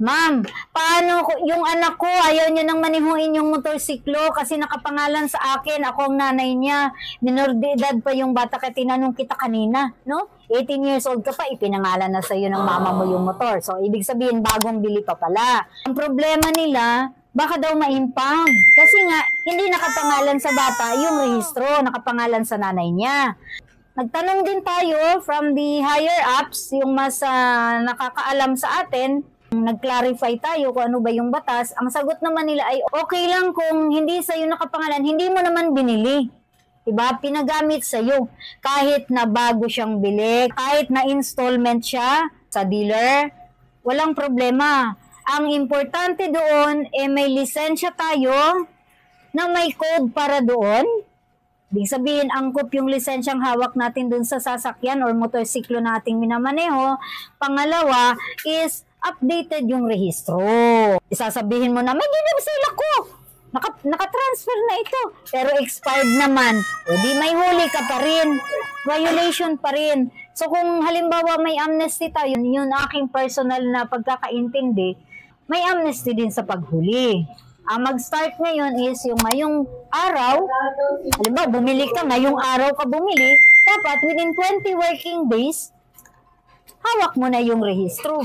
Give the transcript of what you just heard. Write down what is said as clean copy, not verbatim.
Ma'am, paano yung anak ko, ayaw niya nang manihuin yung motorsiklo kasi nakapangalan sa akin, ako ang nanay niya. Minor de edad pa yung bata kaya tinanong kita kanina, no? 18 years old ka pa, ipinangalan na sa'yo ng mama mo yung motor. So, ibig sabihin, bagong bili pa pala. Ang problema nila, baka daw ma-impound. Kasi nga, hindi nakapangalan sa bata yung rehistro, nakapangalan sa nanay niya. Nagtanong din tayo from the higher ups, yung mas nakakaalam sa atin, nag-clarify tayo kung ano ba yung batas. Ang sagot naman nila ay okay lang kung hindi sa'yo nakapangalan, hindi mo naman binili. Diba? Pinagamit sa'yo. Kahit na bago siyang bili, kahit na installment siya sa dealer, walang problema. Ang importante doon, may lisensya tayo na may code para doon. Ibig sabihin, angkop yung lisensyang hawak natin dun sa sasakyan or motorsiklo nating minamaneho. Pangalawa is updated yung rehistro. Isasabihin mo na, may ginabsila ko. Naka-transfer na ito. Pero expired naman. O di may huli ka pa rin. Violation pa rin. So kung halimbawa may amnesty tayo, yun aking personal na pagkakaintindi, may amnesty din sa paghuli. Ang mag-start ngayon is yung ngayong araw, halimbawa bumili ka, ngayong araw ka bumili, dapat within 20 working days, hawak mo na yung rehistro.